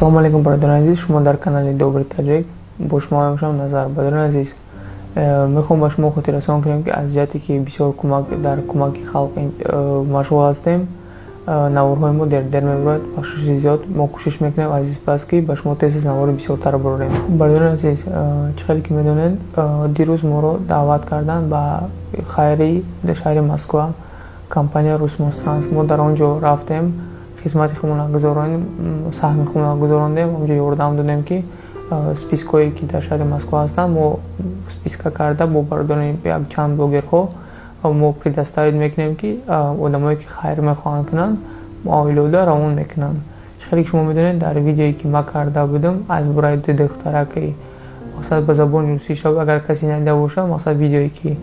ассалому алейкум, бародарони азиз. Шумо дар канали Добрый Таджик. Бо шумо мебошам Назар. Бародарони азиз, мехоҳам ба шумо хотиррасон кунем ки аз ҷиҳате ки бисёр дар кӯмаки халқ машғул ҳастем, наворҳои мо дер мебурад, бахшиши зиёд. Мо кӯшиш мекунем азиз пас ки ба шумо тез навори бисёртар барорем. Бародарони азиз, чӣ хеле ки медонед, дирӯз моро даъват кардан ба хайри шаҳри Москва, компания Русмостранс. Мо дар он ҷо рафтем, хизмати худмона гузаронидем, саҳми худмона гузарондем, онҷо ёрдам додем ки спиское ки дар шаҳри Москва ҳастанд, мо списка карда бо бардорани якчанд блогерҳо мо предоставид мекунем ки одамое ки хайр мехоҳанд кунанд, оилода равон мекунанд. Чӣ хеле ки шумо медонед, дар видеое ки ман карда будам аз бораи ду духтара ки мақсад ба забони русӣ шав, агар касе надида бошад, мақсад видеое ки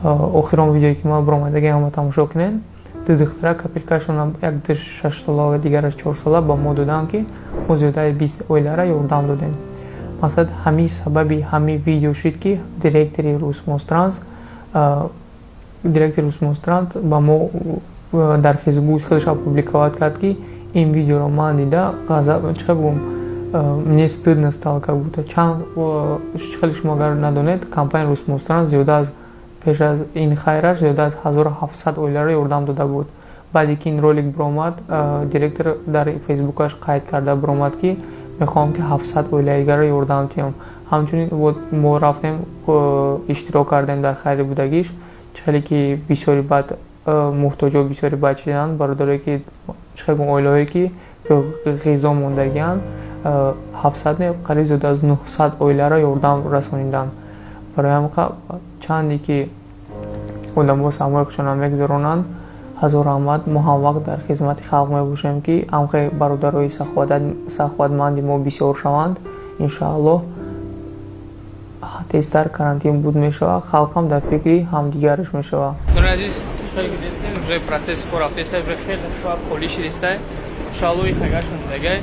охирон видеое ки ман баромадаги ҳама тамошо кунед, ду духтара капелкашона як 6 сола, дигараш 4 сола ба мо доданд ки мо зиёдаи 20 оиларо ёрдам додем. Мақсад ҳамин сабаби ҳамин видео шуд ки директори Русмостранс ба мо дар фейсбук худаш публиковать кард ки ин видеоро ман дида чӣ бигӯм, мне стыдно стало, как будто чӣ хеле шумо агар надонед, компания Русмостранс зиёда аз пеш аз ин хайраш зиёда аз 1700 оиларо ёрдам дода буд. Баъде ки ин ролик биромад, директор дар фейсбукаш қайд карда биромад ки мехоҳам ки 700 оилагаро ёрдам диҳам. Ҳамчунин мо рафтем иштирок кардем дар хайри будагиш. Чӣ хеле ки бисёри бад муҳтоҷо бисёри бад шиданд, бародарое ки чӣ хеле оилаҳое ки ғизо мондагианд, 700 не қариб зиёда аз 900 оиларо ёрдам расониданд. барои ҳамин чанде ки одамо самои худшона мегузаронанд, ҳазор раҳмат. Мо ҳамвақт дар хизмати халқ мебошем ки ҳамхе бародарои саховатманди мо бисёр шаванд. Иншааллоҳ тезтар карантин буд мешавад, халқам дар фикри ҳамдигараш мешавад. Азиз, уже процесс скоро рафтеса, уже хеле вақт холӣ шидистай. Иншааллоҳ тагашон дагай.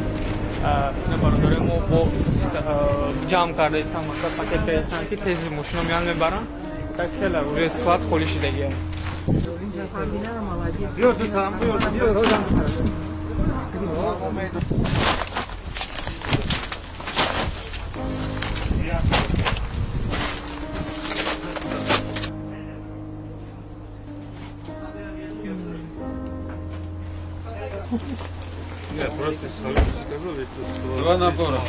Не бародари мо бо ҷамъ карда истам, масалан пакет песан ки тез мошино меян мебарам. Так хеле уже склад холӣ шидагиам. Бёр ту там, бёр розам. Я просто скажу, ведь тут два набора.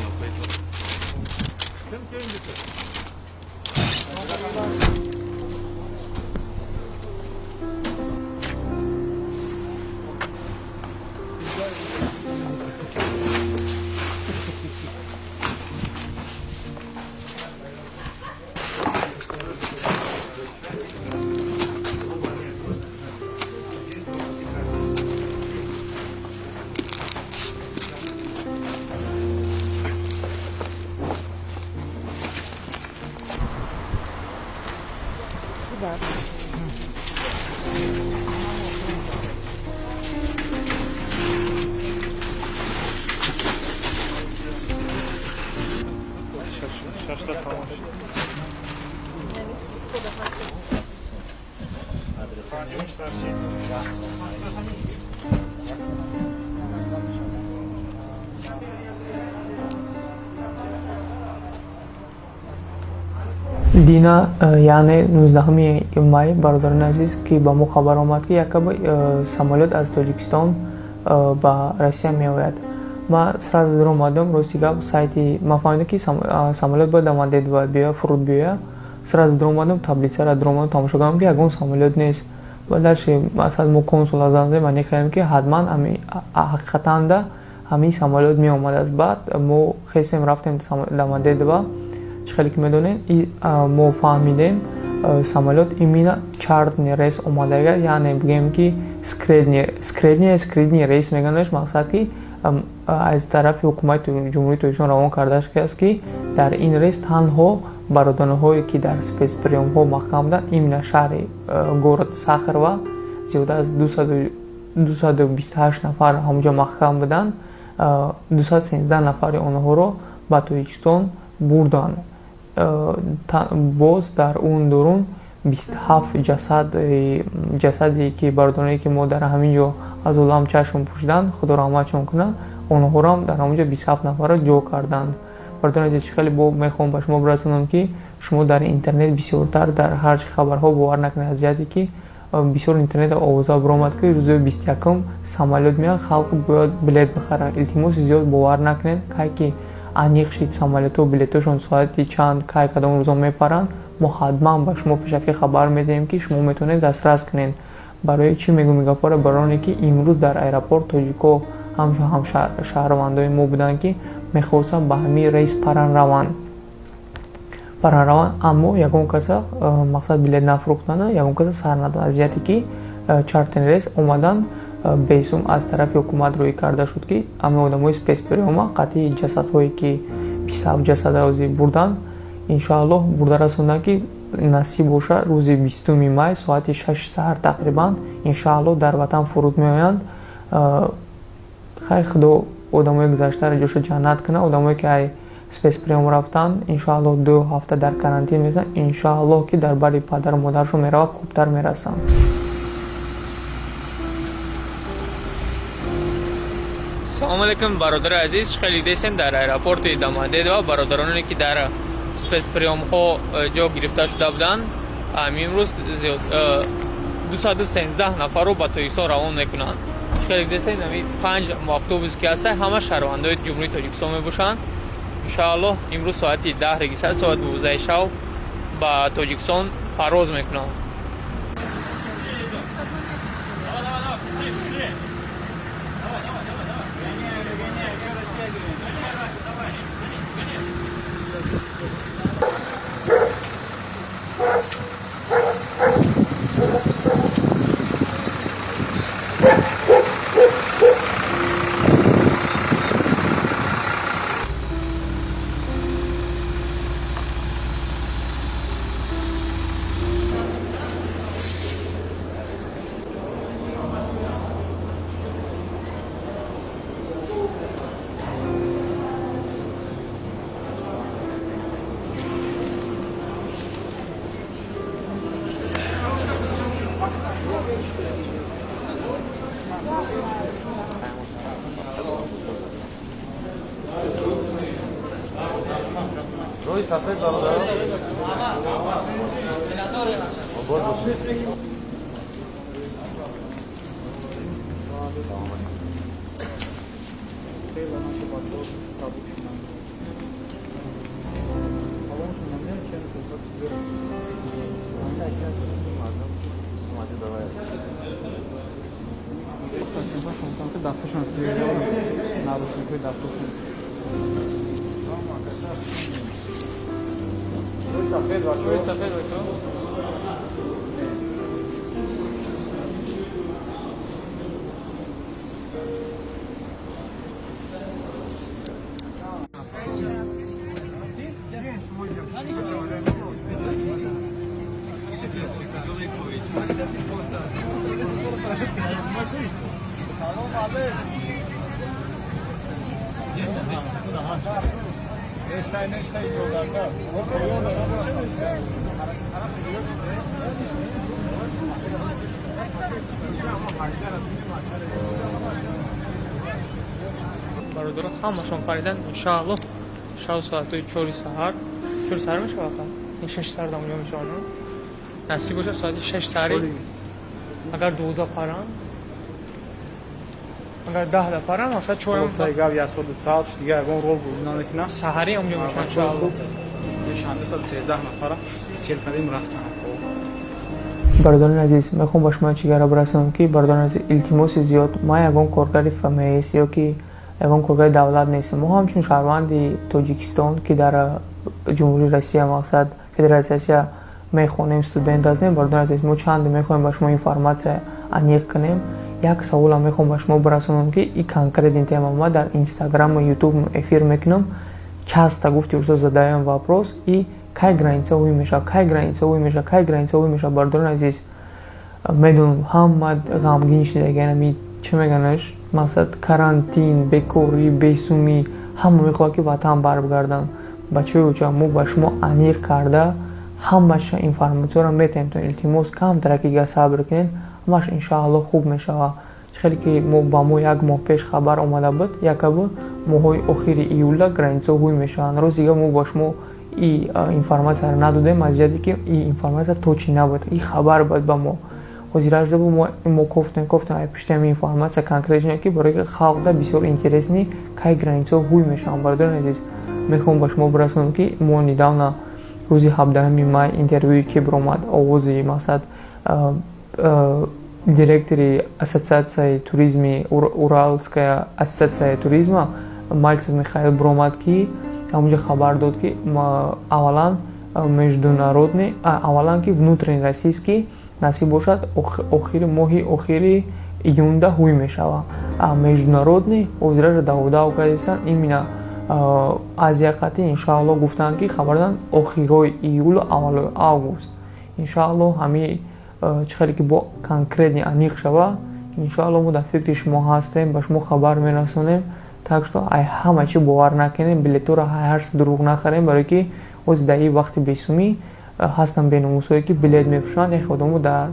Шашлык хорош. Дина, яъне 19 май, бародарони азиз, ки ба мо хабар омад ки якаба самолёт аз Тоҷикистон ба Россия меояд. Ман сразу дар омадам, рости гап сайти ман фаҳмидам ки самолёт бояд дар Мадед бояд биёяд, фуруд биёяд. Сразу дар омадам, таблицаро дар омадам тамошо кардам ки ягон самолёт нест. Дальше масалан мо консул азам ман хелем ки ҳатман ҳақиқатан ҳамин самолёт меомад аст. Баъд мо хестем рафтем дар Мадедова. Чӣ хеле ки медонед, мо фаҳмидем самолёт именно чартни рейс омадага, яъне бигем ки скредни рейс меганаш, мақсад ки аз тарафи ҳукумати ҷумҳурии Тоҷикистон равон карда шудааст ки дар ин рейс танҳо бародароҳое ки дар спецприёмҳо маҳкам буданд, именно шаҳри город Сахарова зиёда аз 228 нафар ҳамонҷо маҳкам буданд. 213 нафари онҳоро ба Тоҷикистон бурданд. боз дар он дурун 27 ҷасаде ки бародароне ки мо дар ҳамин ҷо аз олам чашм пӯшиданд, худо раҳматшон кунад, онҳорам дар ҳамонҷо 27 нафара ҷо карданд. Бардор азиз, хеле бо мехоҳам ба шумо бирасонам ки шумо дар интернет бисёртар дар ҳар чӣ хабарҳо бовар накунед. Аз ҷиҳате ки бисёр интернет овоза биромад ки рӯзи 21 самолёт меяд, халқ бояд билет бихара. Илтимос зиёд бовар накунед, кай ки аниқ шид самолётҳо билетҳошон соати чанд кай кадом рӯзо мепаранд, мо ҳатман ба шумо пешакӣ хабар медиҳем ки шумо метавонед дастрас кунед. Барои чӣ мегӯм ин гапҳоро? Бароне ки имрӯз дар аэропорт тоҷико ҳамшаҳрвандои мо буданд ки мехостанд ба ҳамин рейс паран раванд, аммо ягон каса мақсад билет нафурӯхтана, ягон каса сар надод. Аз ҷиҳате ки чартен рейс омадан бесум аз тарафи ҳукумат рӯй карда шуд ки ҳамин одамои спецприёма қатъи ҷасадҳое ки 27 ҷасада озӣ бурданд, иншоаллоҳ бурда расонданд ки насиб боша рӯзи 20 май соати 6 саҳар тақрибан иншоаллоҳ дар ватан фуруд меоянд. хай худо одамои гузаштаро ҷоша ҷаннат кунад. Одамое ки ай спецприём рафтанд иншоаллоҳ 2 ҳафта дар карантин мезан, иншоаллоҳ ки дар бари падару модарашон меравад, хубтар мерасанд. Салому алейкум бародари азиз, хеле десен дар аэропорти Домодедово ва бародароне ки дар спецприёмҳо ҷо гирифта шуда буданд, имрӯз 213 нафарро ба Тоҷикистон равон мекунанд. хеле десен 5 автобус ки ҳаст, ҳама шаҳрвандои ҷумҳурии Тоҷикистон мебошанд. иншоаллоҳ имрӯз соати 10 регистр соат 12 шав ба Тоҷикистон парвоз мекунанд. روی سفید برادر آباد باشه. روی سفید باشه. برادر همشون پریدن انشاءالله شب ساعت 4 سحر میشه واقعا این 6 سر دامونیا میشه نصیب باشه ساعت 6 سری اگر 12 پرن اگر 10 پرن مثلا 4 هم سایگاب یا سود ساعت دیگه اون رول بزنن که نه سحری اونجا میشه انشاءالله شانزده سال 13 نفر سیل کردیم رفتن. бародарони азиз, мехоҳам ба шумо чигара бирасонам ки бародарони азиз, илтимоси зиёд, ман ягон коргари ФМС ё ки ягон коргари давлат нестам. мо ҳамчун шаҳрванди Тоҷикистон ки дар ҷумҳурии Россия мақсад Федератсияи Россия мехонем, студент ҳастем. бародарони азиз, мо чанд мехоҳем ба шумо информатсия аниқ кунем. як саволам мехоҳам ба шумо бирасонам ки и конкретен тема ма дар Инстаграм ва Ютуб эфир мекунам. Часто гуфтируса задаем вопрос и кай границаҳои меша. Бародарони азиз, медонам ҳама ғамгин шидагани чӣ меганаш мақсад карантин, бекорӣ, бесумӣ, ҳама мехоҳад ки ватан баргарданд. ба чӣ вуҷҳ мо ба шумо аниқ карда ҳамаша информатсияро метавонем. Илтимос камтаракига сабр кунед, ҳамаш иншоаллоҳ хуб мешавад. хеле ки ба мо як моҳ пеш хабар омада буд, якаби моҳои охири июля границаҳо ҳуй мешаванд. Роз дигар мо ба шумо и информатсияро надодем, аз ҷиҳати ки и информатсия точи набуд, и хабар буд ба мо. ҳозир ажда бу мо кофтем ай пишти ҳамин информатсия конкретно ки барои халқда бисёр интересни кай границаҳо ҳуй мешаванд. Бародари азиз, мехоҳам ба шумо бирасонам ки мо недавно рӯзи 17 май интервюи ки биромад овози масад директори ассоциатсияи туризми Уральская ассоциация туризма Мальцев Михаил биромад ки ҳамунҷа хабар дод ки аввалан международный аввалан ки внутренний российский насиб бошад охири моҳи охири июнда ҳуй мешава. Международный ҳозира давода кардистан именно аз як қати иншаалло гуфтанд ки хабар дан охирҳои июл аввалои август иншаалло ҳами чихеле ки бо конкретни аниқ шава иншаалло мо дар фикри шумо ҳастем, ба шумо хабар мерасонем. Так что ай ҳама чи бовар накунем, билетҳоро ҳарс дурӯғ нахарем, барои ки ҳозир дар ин вақти бесумӣ ҳастан беномусое ки билет мефурӯшанд. як одамо дар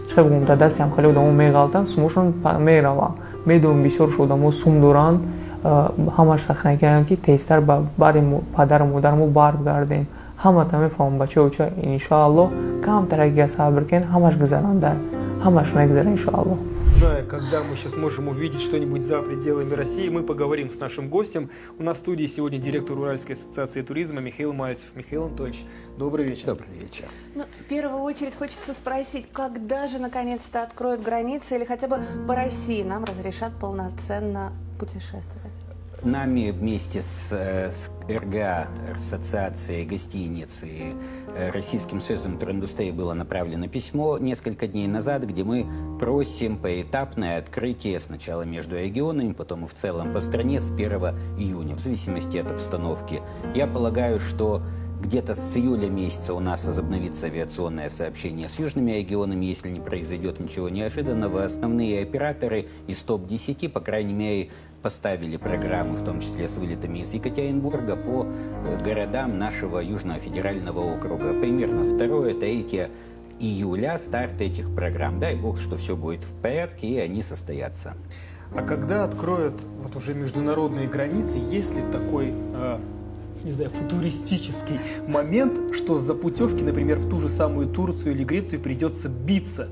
чихел бигӯям дар дасти ҳам хеле одамо меғалтанд, сумошон мерава. Медонам бисёрш одамо сум доранд, ҳамаш сахна карданд ки тезтар ба бари падару модармо баргардем. Ҳамата мефаҳмам бачаҳо ча иншаалло камтарагига сабр кунед, ҳамаш гузаранда, ҳамаш мегузара иншаалло. Да, когда мы сейчас можем увидеть что-нибудь за пределами России, мы поговорим с нашим гостем. У нас в студии сегодня директор Уральской ассоциации туризма Михаил Мальцев. Михаил Анатольевич, добрый вечер. Добрый вечер. Ну, в первую очередь хочется спросить, когда же наконец-то откроют границы или хотя бы по России нам разрешат полноценно путешествовать? Нами вместе с РГА, Ассоциацией гостиниц и Российским союзом туриндустрии было направлено письмо несколько дней назад, где мы просим поэтапное открытие сначала между регионами, потом и в целом по стране с 1 июня, в зависимости от обстановки. Я полагаю, что где-то с июля месяца у нас возобновится авиационное сообщение с южными регионами, если не произойдет ничего неожиданного. Основные операторы из топ-10, по крайней мере, поставили программы, в том числе с вылетами из Екатеринбурга, по городам нашего Южного федерального округа. Примерно 2-3 июля старт этих программ. Дай бог, что все будет в порядке и они состоятся. А когда откроют вот уже международные границы, есть ли такой, не знаю, футуристический момент, что за путевки, например, в ту же самую Турцию или Грецию придется биться?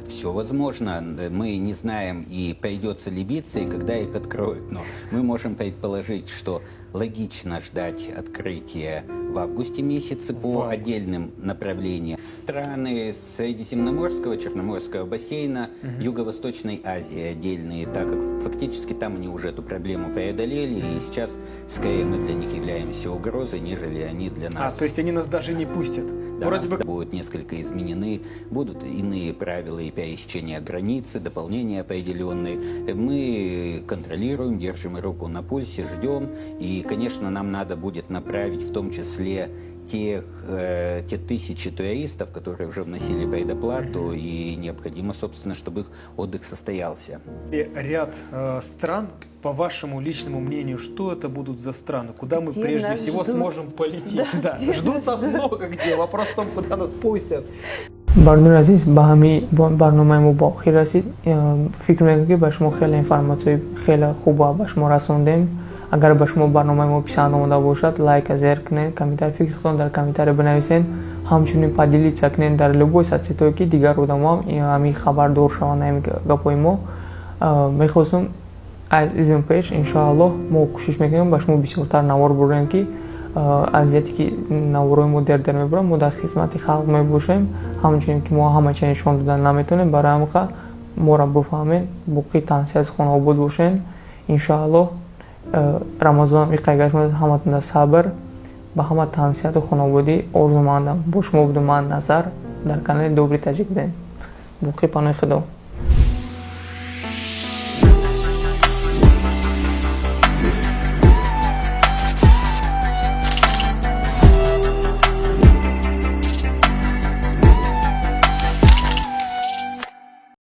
Все возможно. Мы не знаем, и придется ли биться, и когда их откроют. Но мы можем предположить, что логично ждать открытия в августе месяце по отдельным направлениям. Страны Средиземноморского, Черноморского бассейна, Юго-Восточной Азии отдельные, так как фактически там они уже эту проблему преодолели, и сейчас скорее мы для них являемся угрозой, нежели они для нас. То есть они нас даже не пустят? Да, вроде бы будут несколько изменены, будут иные правила и пересечения границы, дополнения определенные. Мы контролируем, держим руку на пульсе, ждем. И, конечно, нам надо будет направить в том числе те тысячи туристов, которые уже вносили предоплату, и необходимо, собственно, чтобы их отдых состоялся. Ряд стран, по вашему личному мнению, что это будут за страны? Куда мы Где прежде нас всего ждут? Сможем полететь? Да, где Ждут нас нас ждут? много где. Вопрос в том, куда нас пустят. бардур азиз, ба ҳами барномаи мо ба охир расид. Фикр мекунам ки ба шумо хеле информатсияи хеле хуба ба шумо расондем. Агар ба шумо барномаи мо писанд омада бошад, лайк азер кунед, комментарий фикртон дар комментарий бинависед, ҳамчунин поделиться кунед дар любой соцсетое ки дигар одамо ҳамин хабардор шаванд ҳамин гапои мо. Мехостам аз изин пеш иншаалло мо кӯшиш мекунем ба шумо бисёртар навор бурем ки аз ҷияте ки наворои мо дер мебурам, мо дар хизмати халқ мебошем, ҳамчунин ки мо ҳама чиз нишон додан наметавонем. Барои ҳамин моро бифаҳмед, боқи тансия аз хона обод бошен иншаалло. рамазон иқайгашмад ҳаматонда сабр, ба ҳама тансияту хонободӣ орзумандам. Бо шумо будум ман Назар дар канали Добрый Таҷик Ден. Боқи паноҳи Худо.